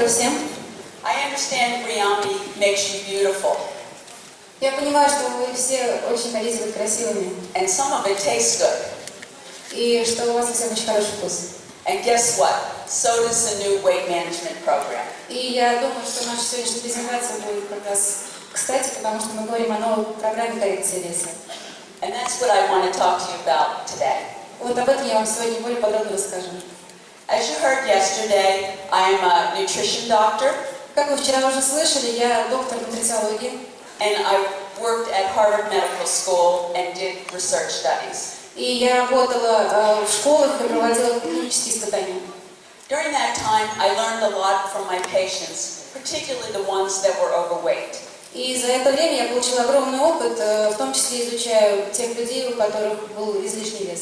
утро всем. I understand Briami makes you beautiful. Я понимаю, что вы все очень хотите быть красивыми. And some of it tastes good. И что у вас у всех очень хороший вкус. And guess what? So does the new weight management program. И я думаю, что наша сегодняшняя презентация будет как раз кстати, потому что мы говорим о новой программе коррекции веса. And that's what I want to talk to you about today. Вот об этом я вам сегодня более подробно расскажу. As you heard yesterday, I am a nutrition doctor. Как вы вчера уже слышали, я доктор нутрициологии. And I worked at Harvard Medical School and did research studies. И я работала в школах и проводила клинические испытания. During that time, I learned a lot from my patients, particularly the ones that were overweight. И за это время я получила огромный опыт, в том числе изучаю тех людей, у которых был излишний вес.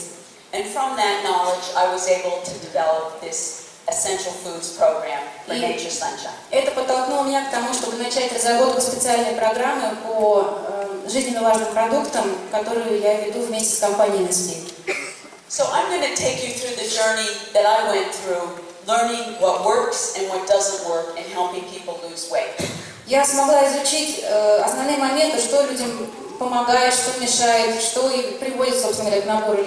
And from that knowledge, I was able to develop this Essential Foods program for Nature Sunshine. Это подтолкнуло меня к тому, чтобы начать разработку специальной программы по жизненно важным продуктам, которую я веду вместе с компанией NSP. So I'm going to take you through the journey that I went through, learning what works and what doesn't work in helping people lose weight. Я смогла изучить основные моменты, что людям помогает, что мешает, что и приводит, собственно говоря, к набору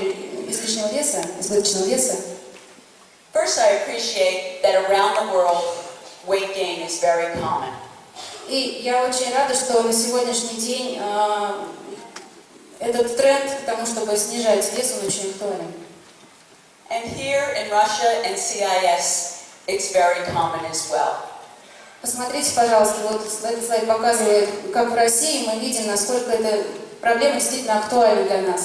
излишнего веса, избыточного веса. First, I appreciate that around the world, weight gain is very common. И я очень рада, что на сегодняшний день этот тренд к тому, чтобы снижать вес, он очень актуален. And here in Russia and CIS, it's very common as well. Посмотрите, пожалуйста, вот этот слайд показывает, как в России мы видим, насколько эта проблема действительно актуальна для нас.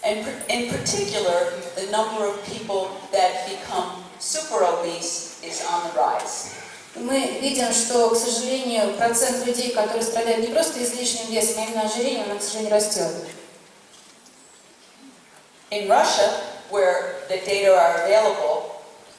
And in particular, the number of people that become super obese is on the rise. Мы видим, что, к сожалению, процент людей, которые страдают не просто излишним весом, а именно ожирением, он, к сожалению, растет. In Russia, where the data are available,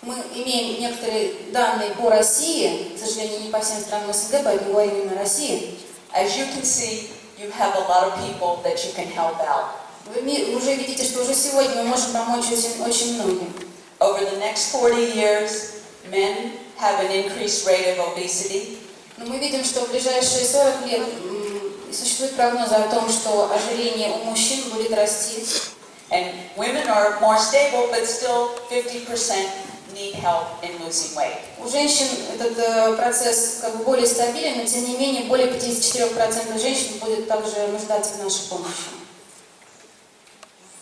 мы имеем некоторые данные по России, к сожалению, не по всем странам СНГ, поэтому говорим именно о России. As you can see, you have a lot of people that you can help out. Вы уже видите, что уже сегодня мы можем помочь очень многим. Over the next 40 years, men have an increased rate of obesity. Но мы видим, что в ближайшие 40 лет существует прогноз о том, что ожирение у мужчин будет расти. And women are more stable, but still 50% need help in losing weight. У женщин этот процесс как бы более стабилен, но тем не менее более 54% женщин будет также нуждаться в нашей помощи.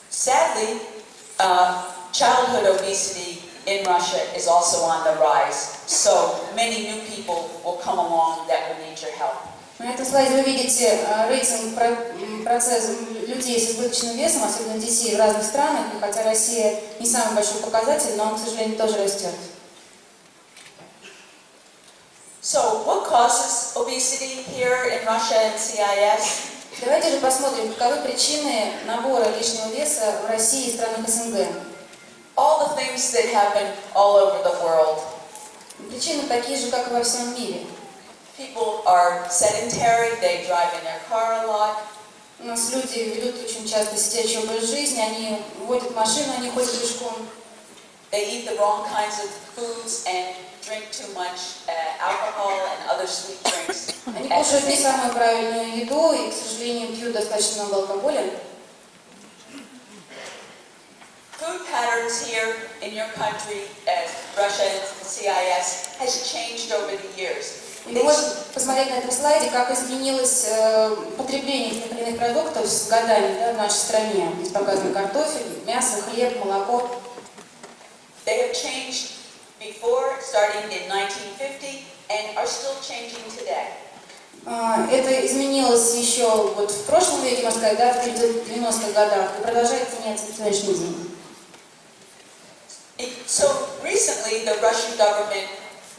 Sadly, childhood obesity in Russia is also on the rise. So many new people will come along that will need your help. На этом слайде вы видите рейтинг процесса людей с избыточным весом, особенно детей в разных странах, и хотя Россия не самый большой показатель, но он, к сожалению, тоже растет. So, what causes obesity here in Russia and CIS? Давайте же посмотрим, каковы причины набора лишнего веса в России и странах СНГ. All the things that happen all over the world. Причины такие же, как и во всем мире. People are sedentary, they drive in their car a lot. У нас люди ведут очень часто сидячий образ жизни, они водят машину, они ходят пешком. They eat the wrong kinds of foods and drink too much alcohol and other sweet drinks. Они кушают не самую правильную еду и, к сожалению, пьют достаточно много алкоголя. Food patterns here in your country, as Russia and CIS, has changed over the years. И мы можем посмотреть на этом слайде, как изменилось потребление тех или иных продуктов с годами, да, в нашей стране. Здесь показан картофель, мясо, хлеб, молоко. They have changed before, starting in 1950, and are still changing today. Это изменилось еще вот в прошлом веке, можно сказать, да, в 90-х годах, и продолжает меняться в сегодняшний день. So recently, the Russian government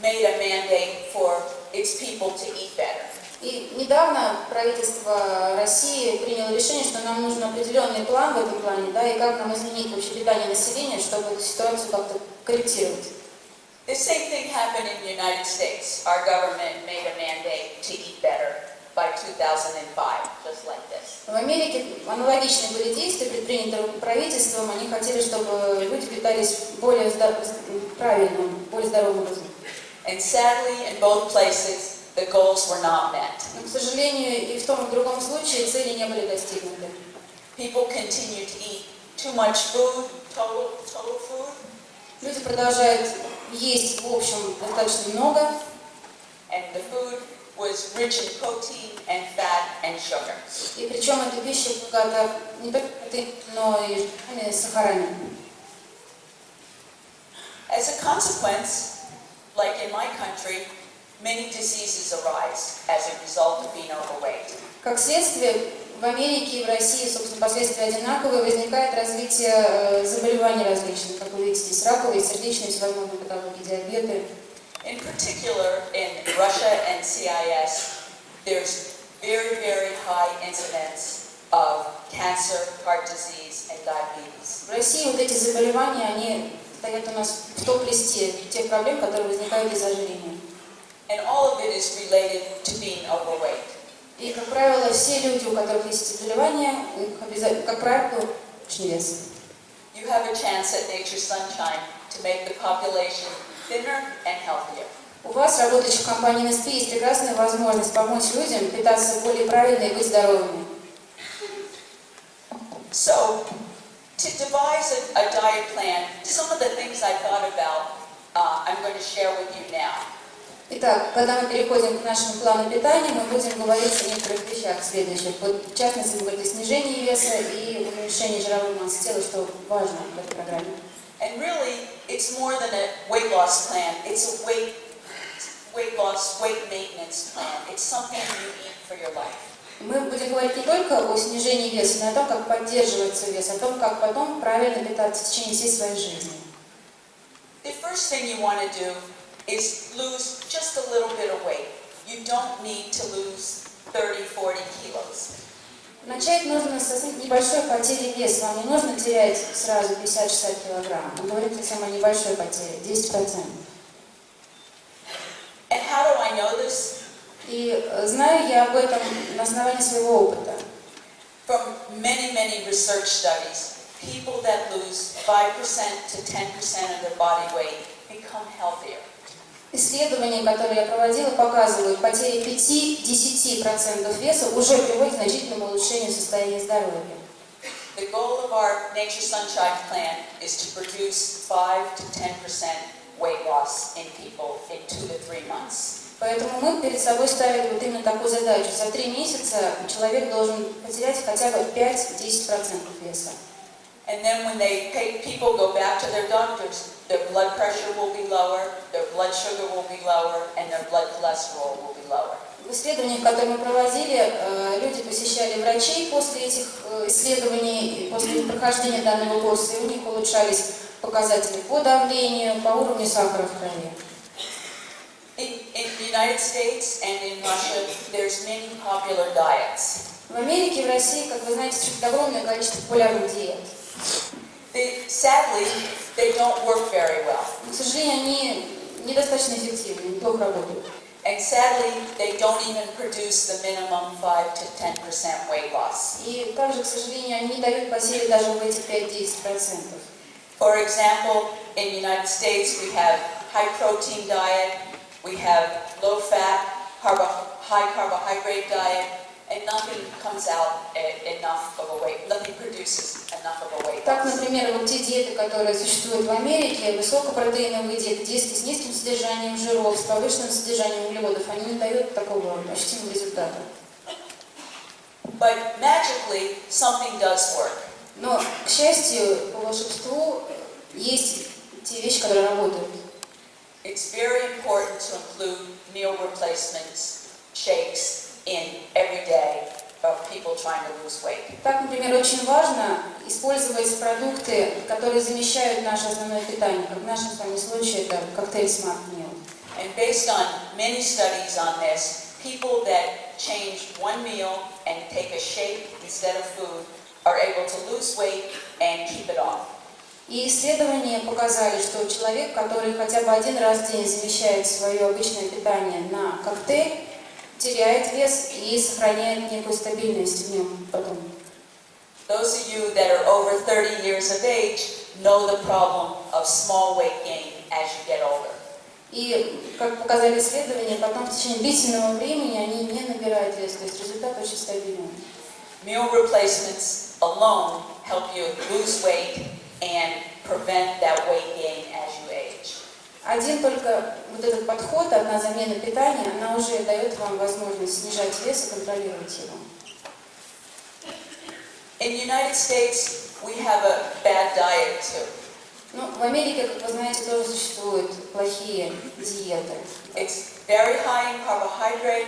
made a mandate for its people to eat better. И недавно правительство России приняло решение, что нам нужен определенный план в этом плане, да, и как нам изменить вообще питание населения, чтобы эту ситуацию как-то корректировать. The same thing happened in the United States. Our government made a mandate to eat better by 2005, just like this. В Америке аналогичные были действия, предприняты правительством. Они хотели, чтобы люди питались более правильным, более здоровым образом. And sadly, in both places, the goals were not met. Но, к сожалению, и в том, и в другом случае цели не были достигнуты. People continue to eat too much food, total food. Люди продолжают есть, в общем, достаточно много, And the food was rich in protein and fat and sugar. и причем эта пища богата не только протеинами, но и жирами, сахарами. As a consequence, like in my country, many diseases arise as a result of being overweight. Как следствие, в Америке и в России, собственно, последствия одинаковые, возникает развитие заболеваний различных, как вы видите, здесь раковые, сердечные, всевозможные патологии, диабеты. In particular, in Russia and CIS, there's very, very high incidence of cancer, heart disease, and diabetes. В России вот эти заболевания, они стоят у нас в топ-листе тех проблем, которые возникают из-за ожирения. And all of it is related to being overweight. И, как правило, все люди, у которых есть эти заболевания, у них обязательно, как правило, лишний вес. You have a chance at Nature's Sunshine to make the population thinner and healthier. У вас, работающих в компании NSP, есть прекрасная возможность помочь людям питаться более правильно и быть здоровыми. So, to devise a diet plan, some of the things I thought about, I'm going to share with you now. Итак, когда мы переходим к нашему плану питания, мы будем говорить о некоторых вещах следующих. Вот, в частности, мы говорим о снижении веса и уменьшении жировой массы тела, что важно в этой программе. And really, it's more than a weight loss plan. It's a weight loss, weight maintenance plan. It's something you eat for your life. Мы будем говорить не только о снижении веса, но и о том, как поддерживается вес, о том, как потом правильно питаться в течение всей своей жизни. The first thing you want to do is lose just a little bit of weight. You don't need to lose 30-40 kilos. Начать нужно с небольшой потери веса. Вам не нужно терять сразу 50-60 килограмм. Мы говорим о самой небольшой потере, 10%. And how do I know this? И знаю я об этом на основании своего опыта. From many research studies, people that lose 5% to 10% of their body weight become healthier. Исследования, которые я проводила, показывают, потери 5-10% веса уже приводит к значительному улучшению состояния здоровья. The goal of our Nature Sunshine plan is to produce 5 to 10% weight loss in people in 2 to 3 months. Поэтому мы перед собой ставили вот именно такую задачу. За 3 месяца человек должен потерять хотя бы 5-10% веса. And then when people go back to their doctors, their blood pressure will be lower, their blood sugar will be lower, and their blood cholesterol will be lower. В исследованиях, которые мы проводили, люди посещали врачей после этих исследований, после прохождения данного курса, и у них улучшались показатели по давлению, по уровню сахара в крови. In the United States and in Russia, there's many popular diets. В Америке и в России, как вы знаете, существует огромное количество популярных диет. Sadly, they don't work very well. Но, к сожалению, они недостаточно эффективны, неплохо работают. And sadly, they don't even produce the minimum 5 to 10% weight loss. И также, к сожалению, они не дают потери даже в эти 5-10%. For example, in the United States, we have high protein diet, we have low fat, high carbohydrate diet, and nothing comes out enough of a weight, nothing produces enough of a weight Так, loss. например, вот те диеты, которые существуют в Америке, высокопротеиновые диеты, диеты с низким содержанием жиров, с повышенным содержанием углеводов, они не дают такого ощутимого результата. But magically, something does work. Но, к счастью, по волшебству есть те вещи, которые работают. It's very important to include meal replacements, shakes, in every day of people trying to lose weight. Так, например, очень важно использовать продукты, которые замещают наше основное питание, как в нашем с вами случае это коктейль Smart Meal. And based on many studies on this, people that change one meal and take a shake instead of food are able to lose weight and keep it off. И исследования показали, что человек, который хотя бы один раз в день замещает свое обычное питание на коктейль, теряет вес и сохраняет некую стабильность в нем потом. Those of you that are over 30 years of age know the problem of small weight gain as you get older. И, как показали исследования, потом в течение длительного времени они не набирают вес, то есть результат очень стабильный. Meal replacements alone help you lose weight and prevent that weight gain as you age. Один только вот этот подход, одна замена питания, она уже дает вам возможность снижать вес и контролировать его. In the United States, we have a bad diet too. Ну, в Америке, как вы знаете, тоже существуют плохие диеты. It's very high in carbohydrate,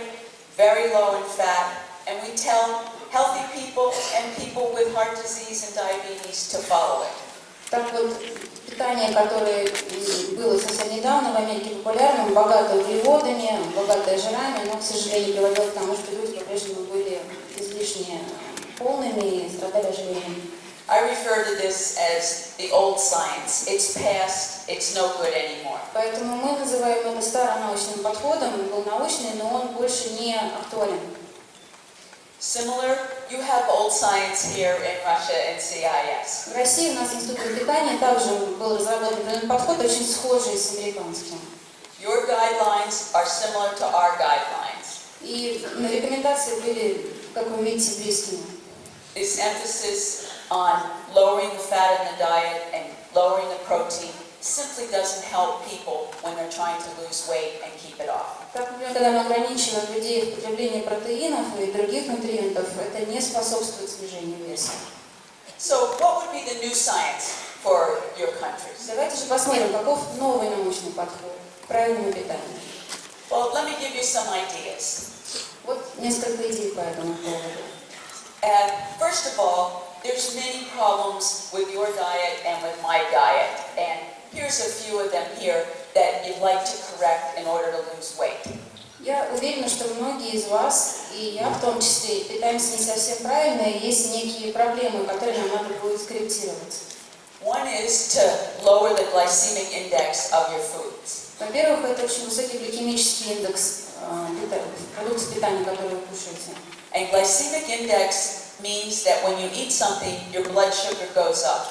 very low in fat, and we tell healthy people and people with heart disease and diabetes to follow it. Так вот, питание, которое было совсем недавно в Америке популярным, богатое углеводами, богатое жирами, но, к сожалению, приводило к тому, что люди по-прежнему были излишне полными и страдали ожирением. I refer to this as the old science. It's past, it's no good anymore. Поэтому мы называем это старонаучным подходом, он был научный, но он больше не актуален. Similar, you have old science here in Russia and CIS. В России у нас институт питания также был разработан этот подход, очень схожий с американским. Your guidelines are similar to our guidelines. И рекомендации были, как вы видите, близкими. This emphasis on lowering the fat in the diet and lowering the protein simply doesn't help people when they're trying to lose weight and keep it off. Так, например, когда мы ограничиваем людей в потреблении протеинов и других нутриентов, это не способствует снижению веса. So what would be the new science for your countries? Давайте же посмотрим, каков новый научный подход к правильному питанию. Well, let me give you some ideas. Вот несколько идей по этому поводу. First of all, there's many problems with your diet and with my diet, and here's a few of them here that you'd like to correct in order to lose weight. Я уверена, что многие из вас, и я в том числе, питаемся не совсем правильно, и есть некие проблемы, которые нам надо будет скорректировать. One is to lower the glycemic index of your foods. Во-первых, это очень высокий гликемический индекс продуктов питания, которые вы кушаете. And glycemic index means that when you eat something, your blood sugar goes up.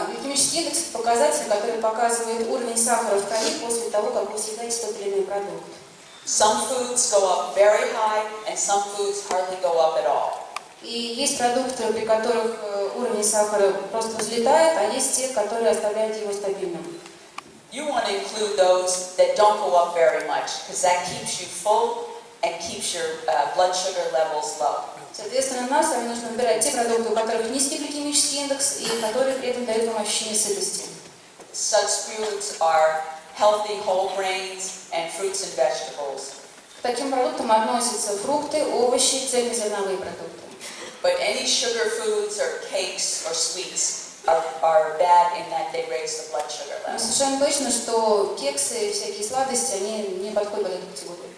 Гликемический индекс – это показатель, который показывает уровень сахара в крови после того, как вы съедаете тот или иной продукт. Some foods go up very high, and some foods hardly go up at all. И есть продукты, при которых уровень сахара просто взлетает, а есть те, которые оставляют его стабильным. You want to include those that don't go up very much, because that keeps you full and keeps your blood sugar levels low. Соответственно, нам с вами нужно выбирать те продукты, у которых низкий гликемический индекс и которые при этом дают вам ощущение сытости. Such foods are healthy whole grains and fruits and vegetables. К таким продуктам относятся фрукты, овощи, цельнозерновые продукты. But any sugar foods or cakes or sweets are bad in that they raise the blood sugar Но level. совершенно точно, что кексы и всякие сладости, они не подходят под эту категорию.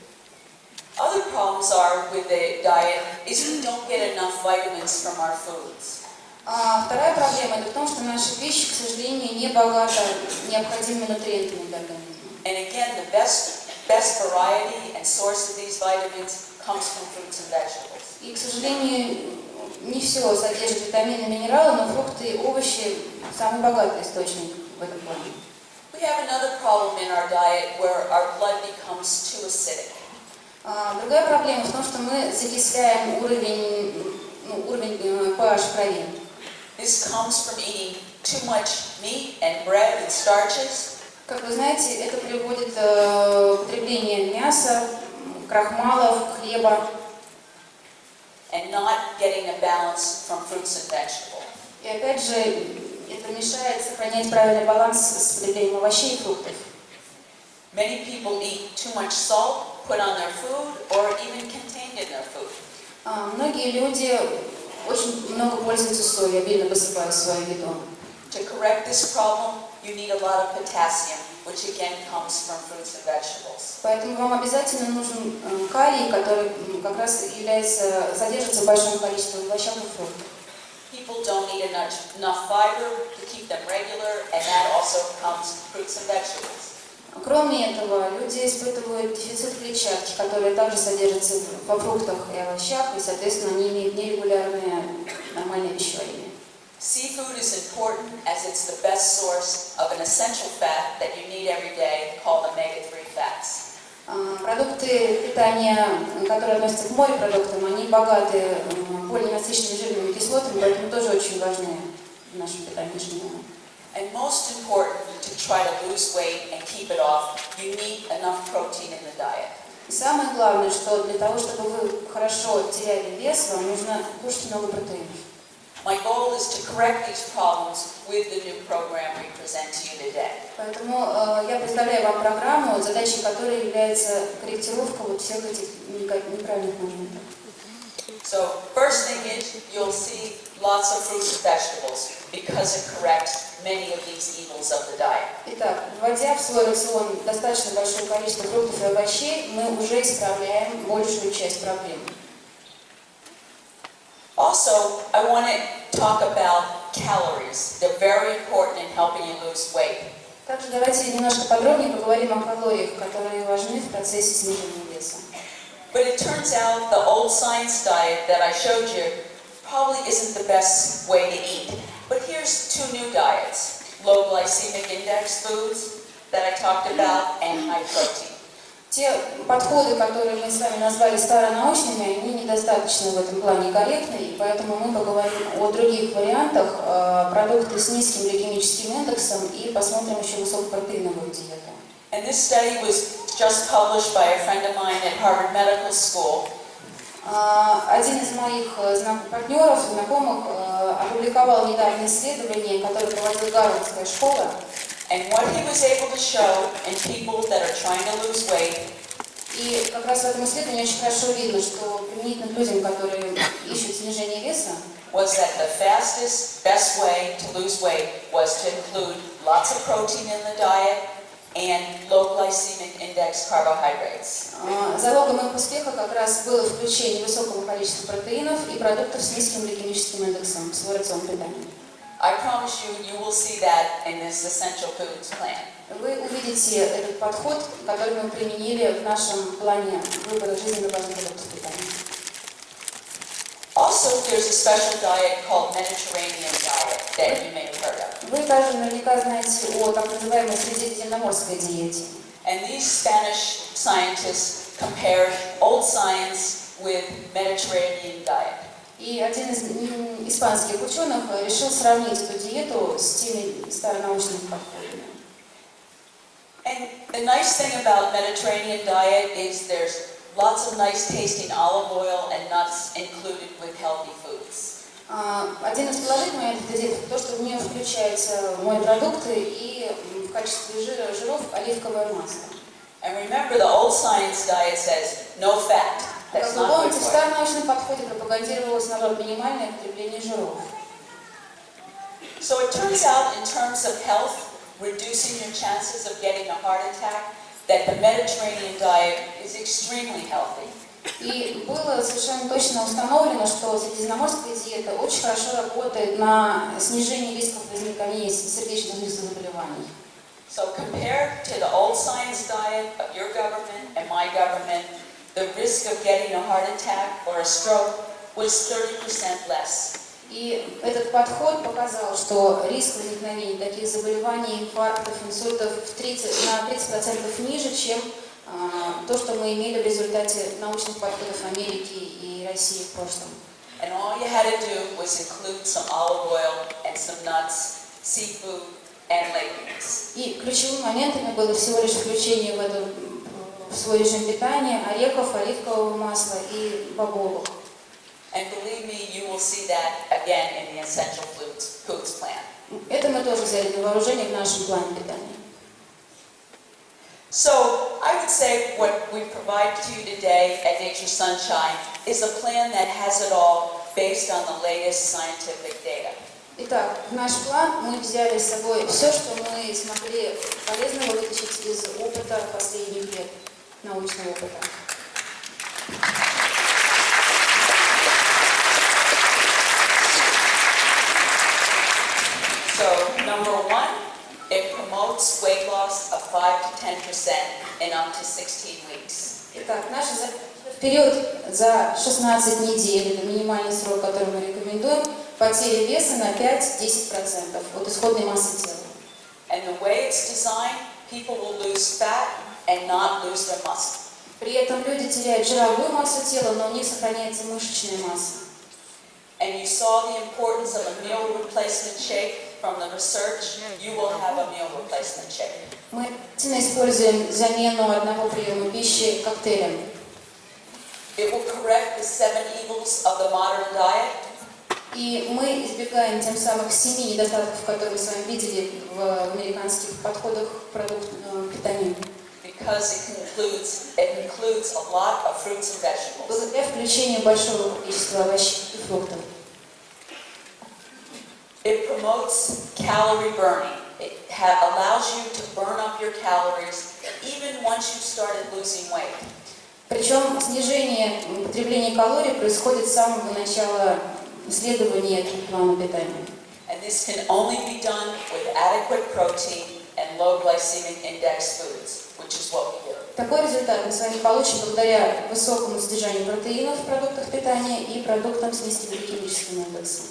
Other problems are with the diet is we don't get enough vitamins from our foods. Вторая проблема – это в том, что наша пища, к сожалению, не богата необходимыми нутриентами для организма. And again, the best variety and source of these vitamins comes from fruits and vegetables. И, к сожалению, не все содержит витамины и минералы, но фрукты и овощи – самый богатый источник в этом плане. We have another problem in our diet where our blood becomes too acidic. Другая проблема в том, что мы закисляем уровень pH в крови. This comes from eating too much meat and bread and starches. Как вы знаете, это приводит к употреблению мяса, крахмалов, хлеба. And not getting a balance from fruits and vegetables. И опять же, это мешает сохранять правильный баланс с потреблением овощей и фруктов. Many people eat too much salt put on their food or even contained in their food. Многие люди очень много пользуются солью, обильно посыпая свою еду. To correct this problem, you need a lot of potassium, which again comes from fruits and vegetables. Поэтому вам обязательно нужен калий, который как раз содержится в большом количестве в овощах и фруктах. People don't eat enough fiber to keep them regular, and that also comes from fruits and vegetables. Кроме этого, люди испытывают дефицит клетчатки, которая также содержится во фруктах и овощах, и, соответственно, они имеют нерегулярное нормальное пищеварение. Seafood is important as it's the best source of an essential fat that you need every day called omega-3 fats. Продукты питания, которые относятся к морепродуктам, они богаты полиненасыщенными жирными кислотами, поэтому тоже очень важны в нашем питании ежедневном. And most important, to try to lose weight and keep it off, you need enough protein in the diet. И самое главное, что для того, чтобы вы хорошо теряли вес, вам нужно кушать много протеинов. My goal is to correct these problems with the new program we present to you today. Поэтому я представляю вам программу, задачей которой является корректировка вот всех этих неправильных моментов. So first thing is you'll see lots of fruits and vegetables because it corrects many of these evils of the diet. Итак, вводя в свой рацион достаточно большое количество фруктов и овощей, мы уже исправляем большую часть проблем. Also, I want to talk about calories. They're very important in helping you lose weight. Также давайте немножко подробнее поговорим о калориях, которые важны в процессе снижения веса. But it turns out the old science diet that I showed you probably isn't the best way to eat. But here's two new diets. Low glycemic index foods that I talked about and high protein. Те подходы, которые мы с вами назвали старонаучными, они недостаточно в этом плане корректны, и поэтому мы поговорим о других вариантах, продукты с низким гликемическим индексом, и посмотрим еще высокопротеиновую диету. And this study was just published by a friend of mine at Harvard Medical School. Один из моих партнеров, знакомых, опубликовал недавнее исследование, которое проводила Гарвардская школа. And what he was able to show in people that are trying to lose weight, И как раз в этом исследовании очень хорошо видно, что применительно к людям, которые ищут снижение веса, was that the fastest, best way to lose weight was to include lots of protein in the diet and low glycemic index carbohydrates. залогом их успеха как раз было включение высокого количества протеинов и продуктов с низким гликемическим индексом в свой рацион питания. I promise you, you will see that in this essential foods plan. Вы увидите этот подход, который мы применили в нашем плане выбора жизненно важных продуктов питания. Also, there's a special diet called Mediterranean diet that you may have heard of. Вы также наверняка знаете о так называемой средиземноморской диете. And these Spanish scientists compared old science with Mediterranean diet. И один из испанских ученых решил сравнить эту диету с теми старонаучными подходами. And the nice thing about Mediterranean diet is there's lots of nice tasting olive oil and nuts included with healthy foods. Один из положительных этой диеты то, что в нее включаются морепродукты и в качестве жиров оливковое масло. And remember, the old science diet says no fat. Как вы помните, в старонаучном подходе пропагандировалось, наоборот, минимальное потребление жиров. So it turns out, in terms of health, reducing your chances of getting a heart attack, that the Mediterranean diet is extremely healthy. И было совершенно точно установлено, что средиземноморская диета очень хорошо работает на снижение рисков возникновения сердечно-сосудистых заболеваний. So compared to the old science diet of your government and my government, the risk of getting a heart attack or a stroke was 30% less. И этот подход показал, что риск возникновения таких заболеваний, инфарктов, инсультов на 30% ниже, чем то, что мы имели в результате научных подходов Америки и России в прошлом. And all you had to do was include some olive oil and some nuts, seafood and legumes. И ключевыми моментами было всего лишь включение в свой режим питания орехов, оливкового масла и бобовых. And believe me, you will see that again in the essential foods plan. Это мы тоже взяли на вооружение в нашем плане питания. So I would say what we provide to you today at Nature Sunshine is a plan that has it all based on the latest scientific data. Итак, в наш план мы взяли с собой все, что мы смогли полезного вытащить из опыта последних лет, научного опыта. So, number one, it promotes weight loss of 5 to 10% in up to 16 weeks. Итак, в период за 16 недель, это минимальный срок, который мы рекомендуем, потери веса на 5-10% от исходной массы тела. And the way it's designed, people will lose fat and not lose their muscle. При этом люди теряют жировую массу тела, но у них сохраняется мышечная масса. And you saw the importance of a meal replacement shake from the research. You will have a meal replacement shake. Мы активно используем замену одного приема пищи коктейлем. It will correct the 7 evils of the modern diet. И мы избегаем тем самых 7 недостатков, которые мы с вами видели в американских подходах к продуктам питания. Because it includes a lot of fruits and vegetables. Благодаря включению большого количества овощей и фруктов. It promotes calorie burning. It allows you to burn up your calories even once you've started losing weight. Причем снижение потребления калорий происходит с самого начала исследования плана питания. And this can only be done with adequate protein and low glycemic index foods, which is what we do. Такой результат мы с вами получим благодаря высокому содержанию протеинов в продуктах питания и продуктам с низким гликемическим индексом.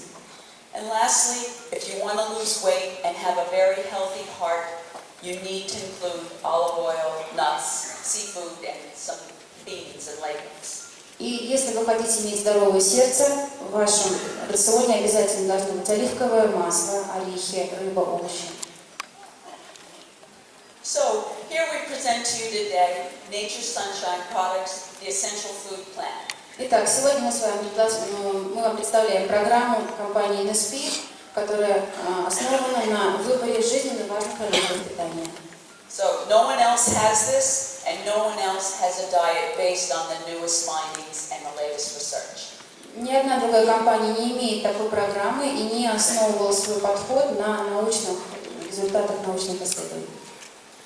And lastly, if you want to lose weight and have a very healthy heart, you need to include olive oil, nuts, seafood, and some beans and legumes. И если вы хотите иметь здоровое сердце, в вашем рационе обязательно должно быть оливковое масло, орехи, рыба, овощи. So, here we present to you today Nature's Sunshine Products, the Essential Food Plan. Итак, сегодня мы вам представляем программу компании NSP, которая основана на выборе жизненно важных продуктов питания. So, no one else has this, and no one else has a diet based on the newest findings and the latest research. Ни одна другая компания не имеет такой программы и не основывала свой подход на научных результатах научных исследований.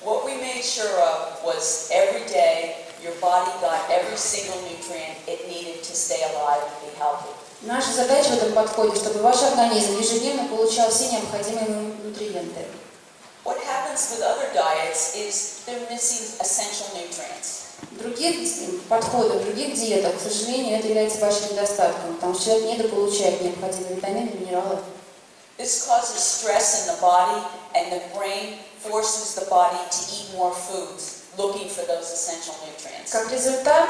What we made sure of was every day your body got every single nutrient it needed to stay alive and be healthy. Наша задача в этом подходе, чтобы ваш организм ежедневно получал все необходимые нутриенты. What happens with other diets is they're missing essential nutrients. В других подходах, в других диетах, к сожалению, это является вашим недостатком, потому что человек недополучает необходимые витамины, минералы. This causes stress in the body, and the brain forces the body to eat more foods, looking for those essential nutrients. Как результат,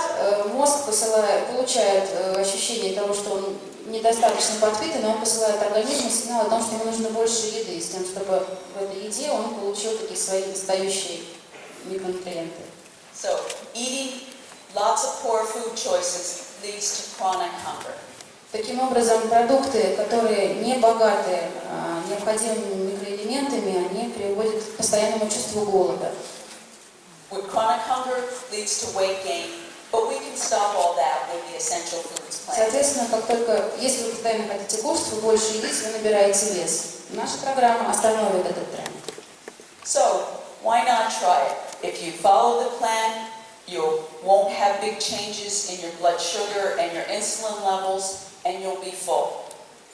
мозг получает ощущение того, что он недостаточно подпитан, но он посылает организму сигнал о том, что ему нужно больше еды, с тем, чтобы в этой еде он получил такие свои недостающие микронутриенты. So, eating lots of poor food choices leads to chronic hunger. Таким образом, продукты, которые не богаты необходимыми микроэлементами, они приводят к постоянному чувству голода. With chronic hunger leads to weight gain, but we can stop all that with the essential foods plan. Соответственно, как только, если вы постоянно хотите кушать, вы больше едите, вы набираете вес. Наша программа остановит этот тренд. So, why not try it? If you follow the plan, you won't have big changes in your blood sugar and your insulin levels, and you'll be full.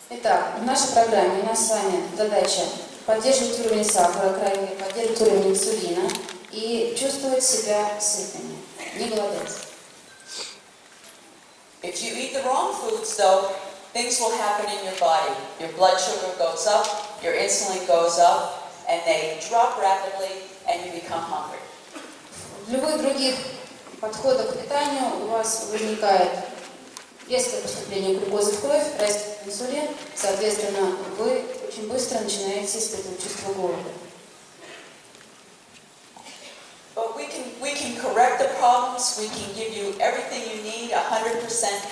Итак, в нашей программе у нас с вами задача поддерживать уровень сахара, поддерживать уровень инсулина и чувствовать себя сытыми, не голодать. If you eat the wrong foods, though, things will happen in your body. Your blood sugar goes up, your insulin goes up, and they drop rapidly, and you become hungry. В любых других подходах к питанию у вас возникает резкое поступление глюкозы в кровь, растет инсулин, соответственно, вы очень быстро начинаете испытывать чувство голода. But we can correct the problems, we can give you everything you need 100%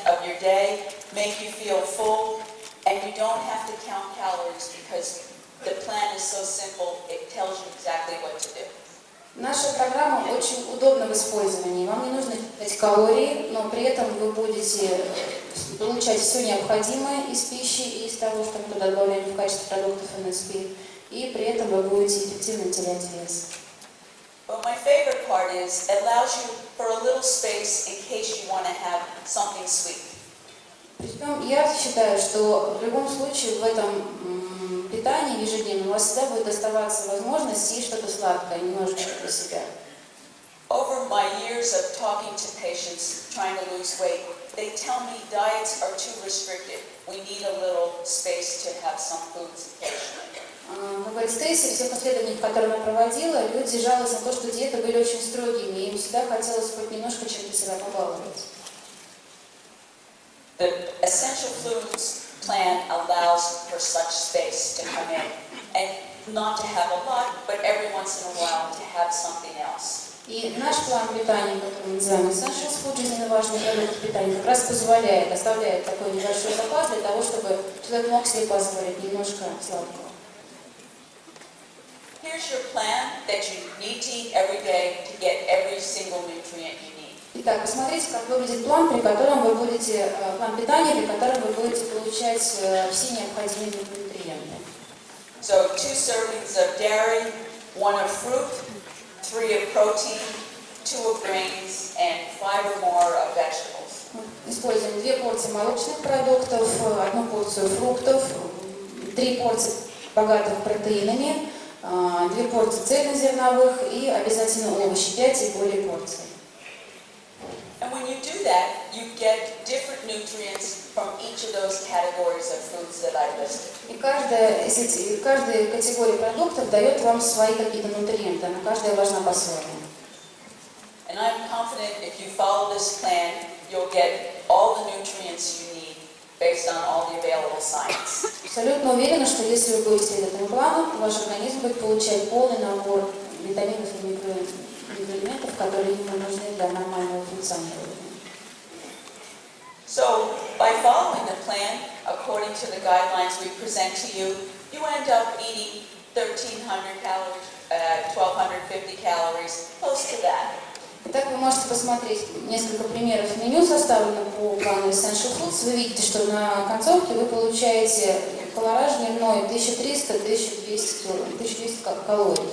of your day, make you feel full, and you don't have to count calories because the plan is so simple, it tells you exactly what to do. Наша программа очень удобна в использовании. Вам не нужно считать калории, но при этом вы будете получать все необходимое из пищи и из того, что мы туда добавляем в качестве продуктов NSP, и при этом вы будете эффективно терять вес. But my favorite part is it allows you for a little space in case you want to have something sweet. Причем я считаю, что в любом случае в этом питании ежедневно у вас всегда будет оставаться возможность съесть что-то сладкое, немножечко для себя. Over my years of talking to patients trying to lose weight, they tell me diets are too restrictive. we need a little space to have some foods occasionally. Как говорит Стейси, в тех исследованиях, которые она проводила, люди жаловались на то, что диеты были очень строгими, и им всегда хотелось хоть немножко чем-то себя побаловать. The essential foods plan allows for such space to come in, and not to have a lot, but every once in a while to have something else. И наш план питания, который мы называем Essentials Food, жизненно важные продукты питания, как раз позволяет, оставляет такой небольшой запас для того, чтобы человек мог себе позволить немножко сладкого. Here's your plan that you need to eat every day to get every single nutrient you need. Итак, посмотрите, как выглядит план, при котором вы будете, план питания, при котором вы будете получать все необходимые нутриенты. So 2 servings of dairy, 1 of fruit, 3 of protein, 2 of grains, and 5 or more of vegetables. Используем 2 порции молочных продуктов, 1 порцию фруктов, 3 порции богатых протеинами, 2 порции цельнозерновых и обязательно овощи, 5 и более порций. And when you do that, you get different nutrients from each of those categories of foods that I listed. И каждая категория продуктов дает вам свои какие-то нутриенты, она каждая важна по-своему. And I'm confident if you follow this plan, you'll get all the nutrients you need based on all the available science. Абсолютно уверена, что если вы будете следовать этому плану, ваш организм будет получать полный набор витаминов и микроэлементов, которые ему нужны для нормального функционирования. So, by following the plan, according to the guidelines we present to you, you end up eating 1,300 calories, 1,250 calories, close to that. Итак, вы можете посмотреть несколько примеров меню, составленных по плану Essential Foods. Вы видите, что на концовке вы получаете колораж дневной 1300-1200 калорий.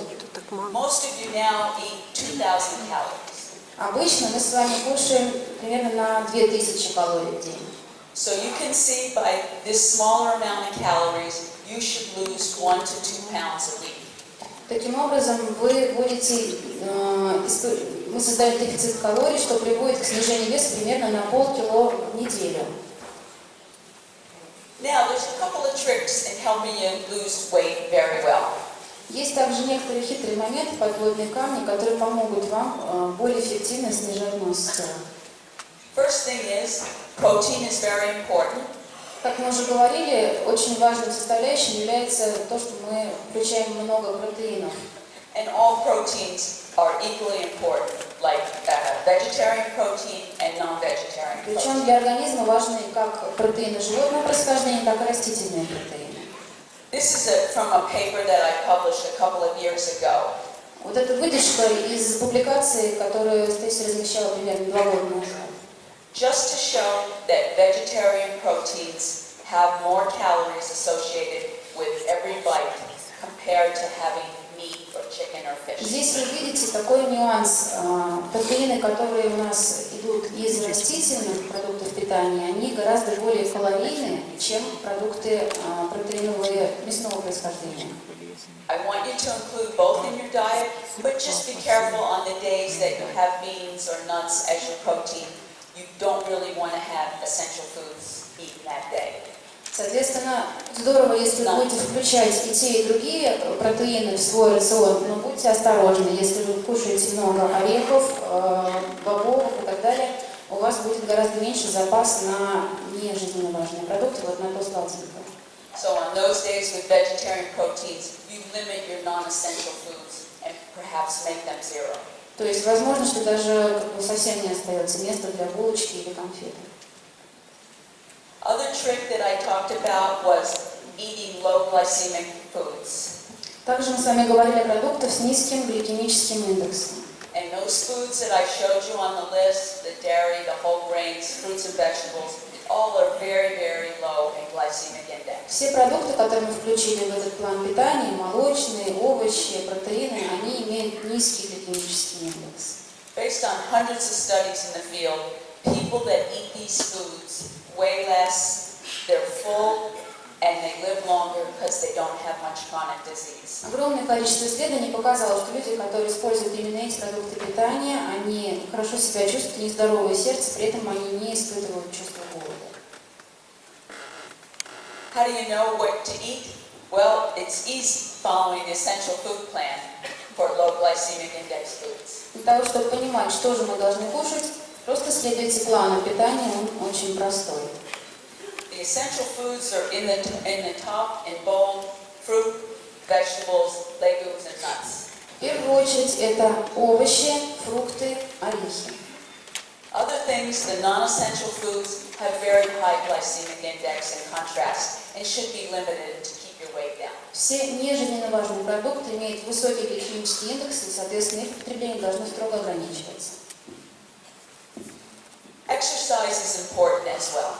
Most of you now eat 2,000 calories. Обычно мы с вами кушаем примерно на 2000 калорий в день. So you can see by this smaller amount of calories, you should lose 1 to 2 pounds a week. Таким образом, вы будете, мы создаем дефицит калорий, что приводит к снижению веса примерно на полкило в неделю. Now, there's a couple of tricks in helping you lose weight very well. Есть также некоторые хитрые моменты, подводные камни, которые помогут вам более эффективно снижать массу тела. First thing is, protein is very important. Как мы уже говорили, очень важной составляющей является то, что мы включаем много протеинов. And all proteins are equally important, like vegetarian protein and non-vegetarian Причем protein. для организма важны как протеины животного происхождения, так и растительные протеины. This is from a paper that I published a couple of years ago. Вот эта выдержка из публикации, которую Стейси размещала примерно 2 года назад. Just to show that vegetarian proteins have more calories associated with every bite compared to having meat or chicken or fish. Здесь вы видите такой нюанс. Протеины, которые у нас идут из растительных продуктов питания, они гораздо более калорийные, чем продукты протеиновые мясного происхождения. I want you to include both in your diet, but just be careful on the days that you have beans or nuts as your protein. You don't really want to have essential foods eaten that day. Соответственно, здорово, если вы будете включать и те, и другие протеины в свой рацион, но будьте осторожны, если вы кушаете много орехов, бобовых и так далее, у вас будет гораздо меньше запас на нежизненно важные продукты, вот на то сладенькое. So on those days with vegetarian proteins, you limit your non-essential foods and perhaps make them 0. То есть возможно, что даже совсем не остается места для булочки или конфеты. Other trick that I talked about was eating low glycemic foods. Также мы с вами говорили о продуктах с низким гликемическим индексом. And those foods that I showed you on the list, the dairy, the whole grains, fruits and vegetables, all are very, very low in glycemic index. Все продукты, которые мы включили в этот план питания, молочные, овощи, протеины, они имеют низкий гликемический индекс. Based on hundreds of studies in the field, people that eat these foods weigh less, they're full, and they live longer because they don't have much chronic disease. Огромное количество исследований показало, что люди, которые используют именно эти продукты питания, они хорошо себя чувствуют, нездоровое сердце, при этом они не испытывают чувство голода. How do you know what to eat? Well, it's easy following the essential food plan for low glycemic index foods. Для того, чтобы понимать, что же мы должны кушать, просто следуйте плану питания, он очень простой. The essential foods are in the top in bold: fruit, vegetables, legumes, and nuts. В первую очередь это овощи, фрукты, орехи. Other things, the non-essential foods, have very high glycemic index in contrast and should be limited to keep your weight down. Все нежизненно важные продукты имеют высокий гликемический индекс, и, соответственно, их потребление должно строго ограничиваться. Exercise is important as well.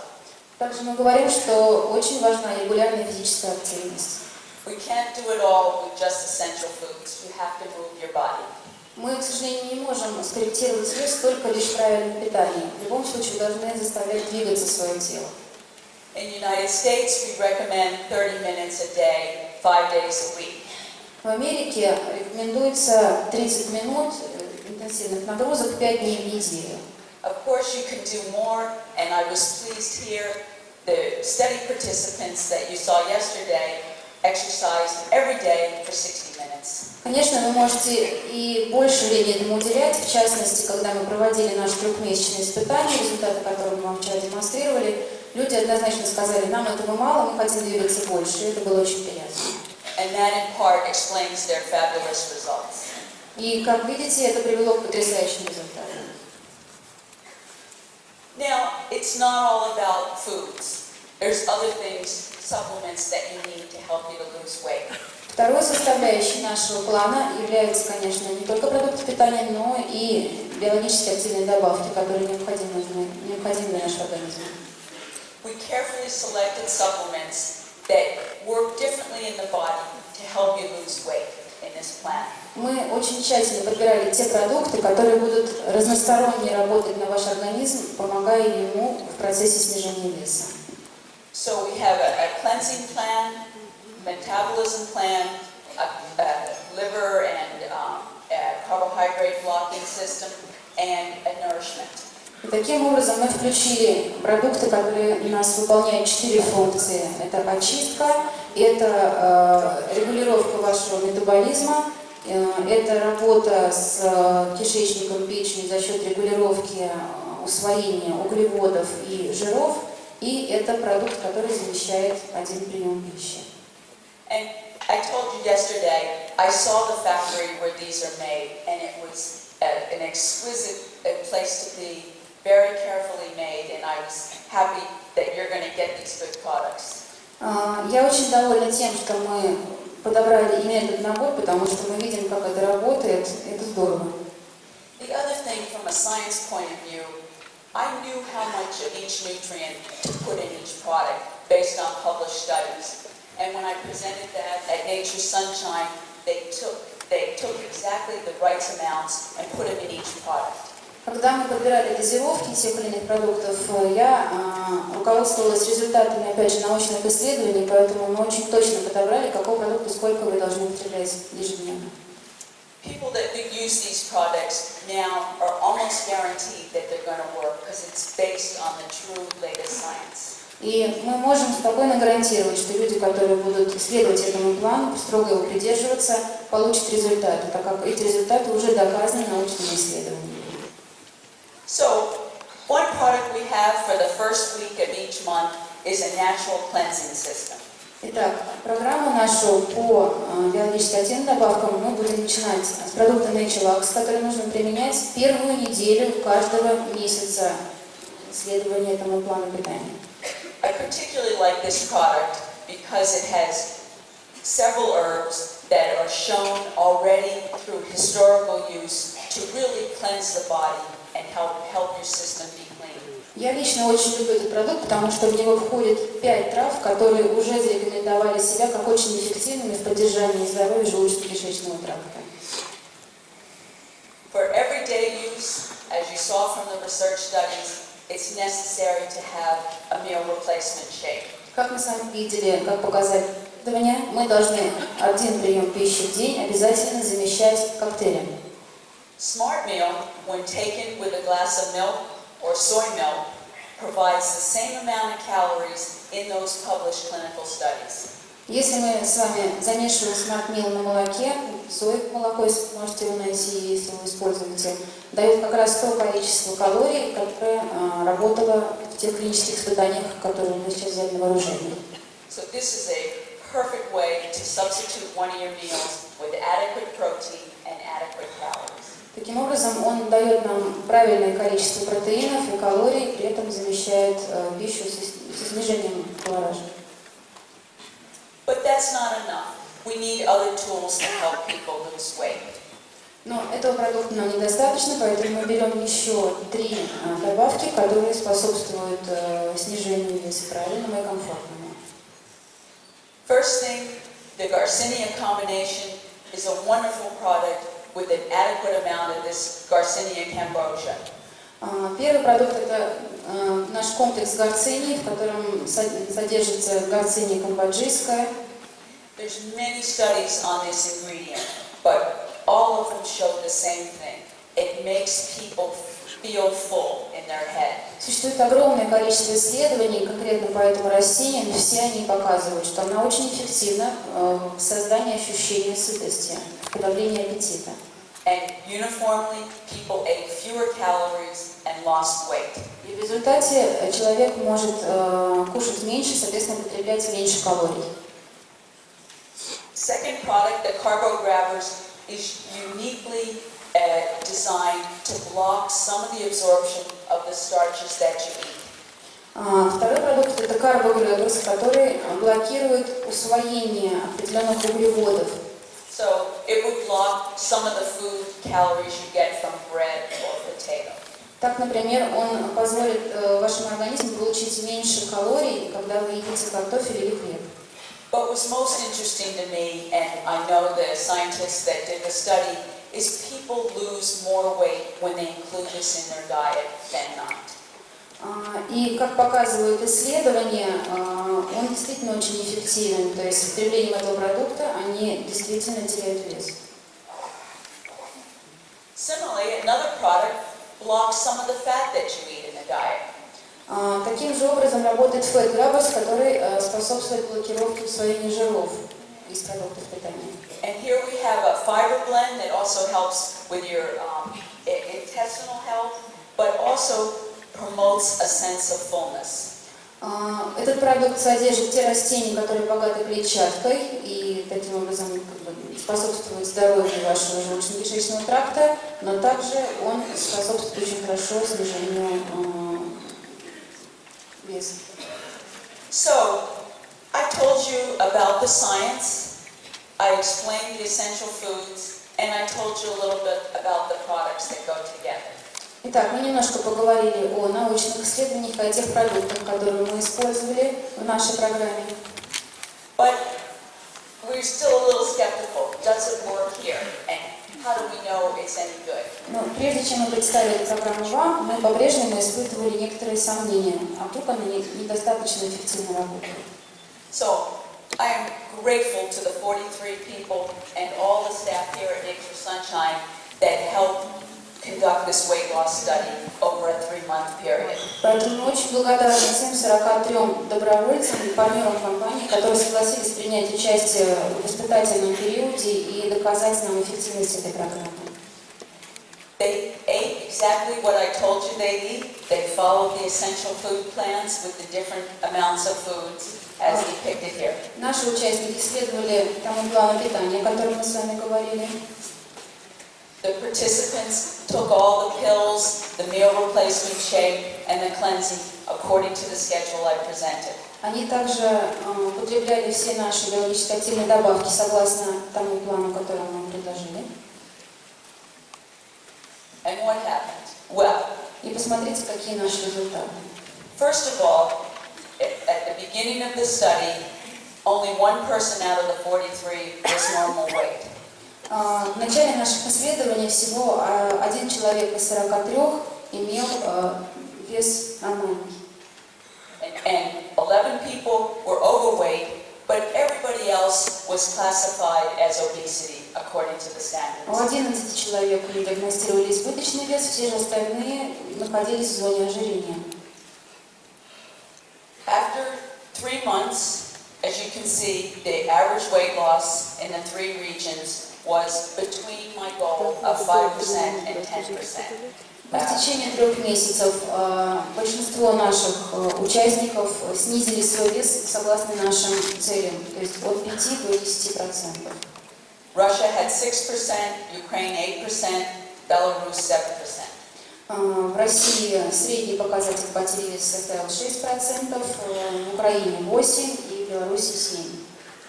Также мы говорим, что очень важна регулярная физическая активность. We can't do it all with just essential foods. You have to move your body. Мы, к сожалению, не можем скорректировать вес только лишь правильным питанием. В любом случае, должны заставлять двигаться свое тело. In the United States, we recommend 30 minutes a day, 5 days a week. В Америке рекомендуется 30 минут интенсивных нагрузок 5 дней в неделю. Of course, you can do more, and I was pleased here. The study participants that you saw yesterday exercised every day for 60 minutes. Конечно, вы можете и больше времени этому уделять. В частности, когда мы проводили наше трехмесячное испытание, результаты которого мы вам вчера демонстрировали, люди однозначно сказали, нам этого мало, мы хотим двигаться больше. И это было очень приятно. And that in part explains their fabulous results. И, как видите, это привело к потрясающим результатам. Now, it's not all about foods. There's other things, supplements that you need to help you to lose weight. Второй составляющей нашего плана являются, конечно, не только продукты питания, но и биологически активные добавки, которые необходимы для нашего организма. We carefully selected supplements that work differently in the body to help you lose weight in this plan. Мы очень тщательно подбирали те продукты, которые будут разносторонне работать на ваш организм, помогая ему в процессе снижения веса. So we have a cleansing plan, metabolism plan, a liver and a carbohydrate blocking system, and a nourishment. И таким образом мы включили продукты, которые у нас выполняют 4 функции. Это очистка, это регулировка вашего метаболизма, это работа с кишечником, печенью за счет регулировки усвоения углеводов и жиров, и это продукт, который замещает один прием пищи. And I told you yesterday, I saw the factory where these are made, and it was an exquisite place to be, very carefully made, and I was happy that you're going to get these good products. Я очень довольна тем, что мы подобрали именно этот набор, потому что мы видим, как это работает. Это здорово. The other thing, from a science point of view, I knew how much of each nutrient to put in each product based on published studies. And when I presented that at Nature Sunshine, they took exactly the right amounts and put them in each product. Когда мы подбирали дозировки тех или иных продуктов, я руководствовалась результатами, опять же, научных исследований, поэтому мы очень точно подобрали, какой продукт и сколько вы должны употреблять ежедневно. People that use these products now are almost guaranteed that they're going to work because it's based on the true latest science. И мы можем спокойно гарантировать, что люди, которые будут следовать этому плану, строго его придерживаться, получат результаты, так как эти результаты уже доказаны научными исследованиями. So, one product we have for the first week of each month is a natural cleansing system. Итак, программу нашу по биологически активным добавкам мы будем начинать с продукта Naturelax, который нужно применять первую неделю каждого месяца следования этому плану питания. I particularly like this product because it has several herbs that are shown already through historical use to really cleanse the body and help your system be clean. Я лично очень люблю этот продукт, потому что в него входит 5 трав, которые уже зарекомендовали себя как очень эффективными в поддержании здоровья желудочно-кишечного тракта. For everyday use, as you saw from the research studies, it's necessary to have a meal replacement shake. Как мы с вами видели, как показали исследования, мы должны один прием пищи в день обязательно замещать коктейлем. Smart meal, when taken with a glass of milk or soy milk, provides the same amount of calories in those published clinical studies. Если мы с вами замешиваем смарт-мил на молоке, соевое молоко, можете его найти, если вы используете, дает как раз то количество калорий, которое работало в тех клинических испытаниях, которые мы сейчас взяли на вооружение. So this is a perfect way to substitute one of your meals with adequate protein and adequate calories. Таким образом, он дает нам правильное количество протеинов и калорий, при этом замещает пищу со снижением калоража. But that's not enough. We need other tools to help people lose weight. Но этого продукта нам недостаточно, поэтому мы берем еще 3 добавки, которые способствуют снижению веса правильному и комфортному. First thing, the Garcinia combination is a wonderful product with an adequate amount of this Garcinia cambogia. Первый продукт – это наш комплекс гарцинии, в котором содержится гарциния камбоджийская. There's many studies on this ingredient, but all of them show the same thing. It makes people feel full in their head. Существует огромное количество исследований конкретно по этому растению, но все они показывают, что она очень эффективна в создании ощущения сытости, в подавлении аппетита. And uniformly, people ate fewer calories and lost weight. И в результате человек может кушать меньше, соответственно, потреблять меньше калорий. Second product, the Carbo Grabbers, is uniquely designed to block some of the absorption of the starches that you eat. Второй продукт – это карбогрегорс, который блокирует усвоение определенных углеводов. So it would block some of the food calories you get from bread or potato. Так, например, он позволит вашему организму получить меньше калорий, когда вы едите картофель или хлеб. But what's most interesting to me, and I know the scientists that did the study, is people lose more weight when they include this in their diet than not. И, как показывают исследования, он действительно очень эффективен. То есть с потреблением этого продукта они действительно теряют вес. Similarly, another product blocks some of the fat that you eat in the diet. Таким же образом работает Fat Grabbers, который способствует блокировке усвоения жиров из продуктов питания. And here we have a fiber blend that also helps with your intestinal health, but also promotes a sense of fullness. Этот продукт содержит те растения, которые богаты клетчаткой, и таким образом способствует здоровью вашего желудочно-кишечного тракта, но также он способствует очень хорошо снижению веса. So, I told you about the science, I explained the essential foods, and I told you a little bit about the products that go together. Итак, мы немножко поговорили о научных исследованиях, о тех продуктах, которые мы использовали в нашей программе. But we're still a little skeptical. Does it work here? And how do we know it's any good? Но прежде чем мы представили программу вам, мы по-прежнему испытывали некоторые сомнения, а вдруг она недостаточно эффективно работает. So, I am grateful to the 43 people and all the staff here at Nature Sunshine that helped conduct this weight loss study over a 3-month period. Поэтому мы очень благодарны всем 43 добровольцам и партнерам компании, которые согласились принять участие в испытательном периоде и доказать нам эффективность этой программы. They ate exactly what I told you they eat. They followed the essential food plans with the different amounts of foods as depicted here. Наши участники следовали тому плану питания, о котором мы с вами говорили. The participants took all the pills, the meal replacement shake, and the cleansing according to the schedule I presented. Они также употребляли все наши биологически активные добавки согласно тому плану, который мы им предложили. And what happened? Well, И посмотрите, какие наши результаты. first of all, at the beginning of the study, only one person out of the 43 was normal weight. В начале наших исследований всего один человек из 43 имел вес нормальный. And 11 people were overweight, but everybody else was classified as obesity according to the У standards. 11 человек диагностировали избыточный вес, все же остальные находились в зоне ожирения. After 3 months, as you can see, the average weight loss in the 3 regions was between my goal of 5% and 10%. В течение 3 месяцев большинство наших участников снизили свой вес согласно нашим целям, то есть от 5 до 10%. Russia had 6%, Ukraine 8%, Belarus 7%. В России средний показатель потери веса составил 6%, в Украине 8% и в Беларуси 7%.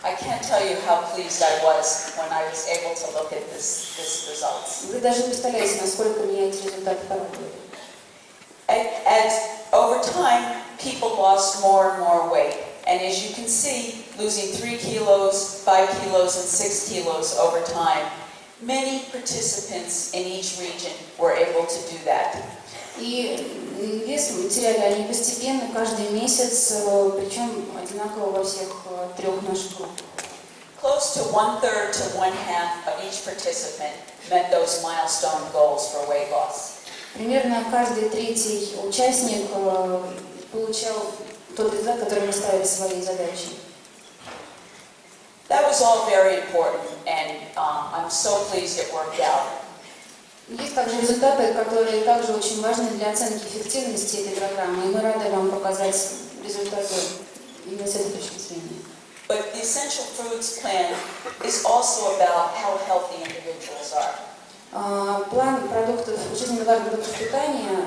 I can't tell you how pleased I was when I was able to look at this results. Вы даже не представляете, насколько меня эти результаты порадовали. As over time, people lost more and more weight. And as you can see, losing 3 kilos, 5 kilos, and 6 kilos over time, many participants in each region were able to do that. И вес теряли они постепенно, каждый месяц, причем одинаково во всех 3 наших группах. Close to 1/3 to 1/2 of each participant met those milestone goals for weight loss. Примерно каждый 3-й участник получал тот результат, который мы ставили своей задачей. That was all very important, and I'm so pleased it worked out. Есть также результаты, которые также очень важны для оценки эффективности этой программы, и мы рады вам показать результаты именно с этой точки зрения. But the Essential Foods Plan is also about how healthy individuals are. План продуктов, жизненный план продуктов питания,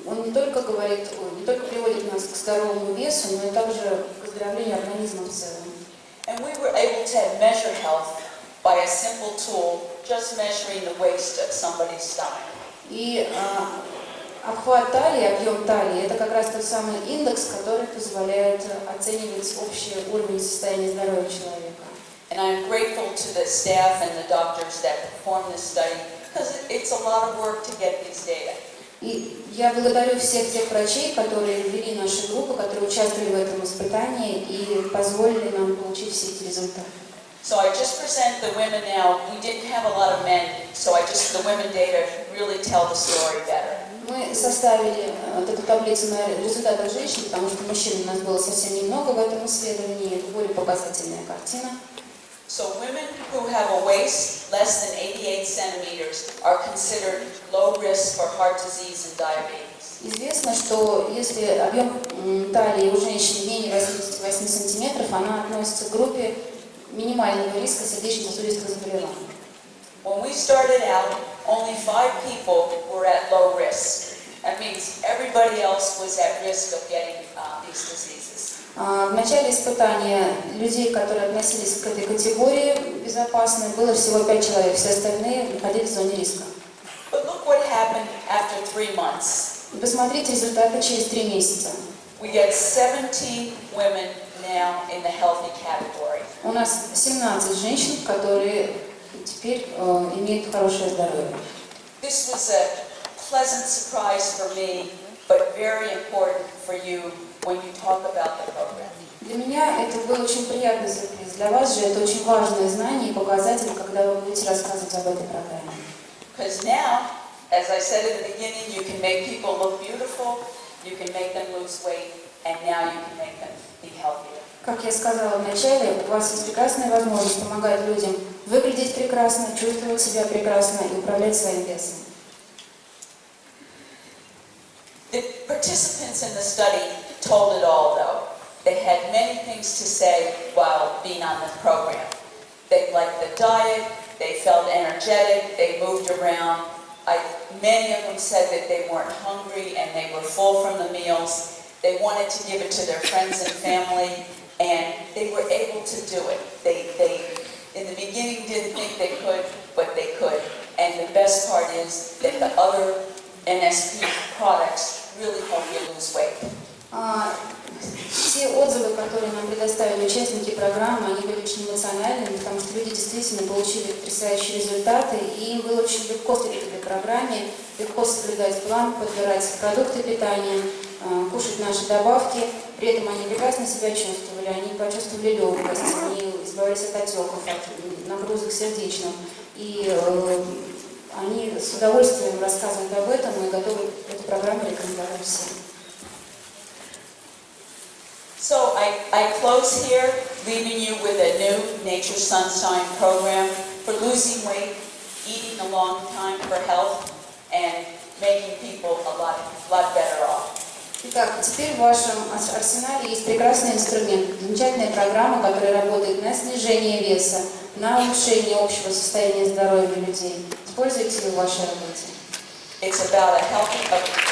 он не только приводит нас к здоровому весу, но и также к оздоровлению организма в целом. And we were able to measure health by a simple tool, just measuring the waist of somebody's stomach. И обхват талии, объем талии, это как раз тот самый индекс, который позволяет оценивать общий уровень состояния здоровья человека. And I'm grateful to the staff and the doctors that performed this study, because it's a lot of work to get these data. И я благодарю всех тех врачей, которые ввели наши группы, которые участвовали в этом испытании и позволили нам получить все эти результаты. So I just present the women now. We didn't have a lot of men, so the women data really tell the story better. Мы составили эту таблицу на результатах женщин, потому что мужчин у нас было совсем немного в этом исследовании, это более показательная картина. So women who have a waist less than 88 centimeters are considered low risk for heart disease and diabetes. Известно, что если объем талии у женщин менее 88 сантиметров, она относится к группе минимального риска сердечно-сосудистых заболеваний. When we started out, only 5 people were at low risk. That means everybody else was at risk of getting these diseases. В начале испытания людей, которые относились к этой категории безопасной, было всего 5 человек, все остальные находились в зоне риска. But look what happened after 3 months. И посмотрите результаты через 3 месяца. We get 17 women now in the healthy category. У нас 17 женщин, которые теперь имеют хорошее здоровье. This was a pleasant surprise for me, but very important for you when you talk about the program. Для меня это был очень приятный сюрприз. Для вас же это очень важное знание и показатель, когда вы будете рассказывать об этой программе. Because now, as I said at the beginning, you can make people look beautiful, you can make them lose weight, and now you can make them be healthier. Как я сказала в начале, у вас есть прекрасная возможность помогать людям выглядеть прекрасно, чувствовать себя прекрасно и управлять своим весом. The participants in the study told it all, though. They had many things to say while being on the program. They liked the diet, they felt energetic, they moved around. Many of them said that they weren't hungry and they were full from the meals. They wanted to give it to their friends and family, and they were able to do it. They in the beginning didn't think they could, but they could. And the best part is that the other NSP products really help you lose weight. Все отзывы, которые нам предоставили участники программы, они были очень эмоциональными, потому что люди действительно получили потрясающие результаты, и им было очень легко следовать этой программе, легко соблюдать план, подбирать продукты питания, кушать наши добавки. При этом они прекрасно себя чувствовали, они почувствовали легкость, они избавились от отеков, от нагрузок сердечных. И они с удовольствием рассказывают об этом и готовы эту программу рекомендовать всем. I close here, leaving you with a new Nature Sunshine program for losing weight, eating a long time for health, and making people a lot better off. Итак, теперь в вашем арсенале есть прекрасный инструмент, замечательная программа, которая работает на снижение веса, на улучшение общего состояния здоровья людей. Используйте ее в вашей работе. It's about a healthy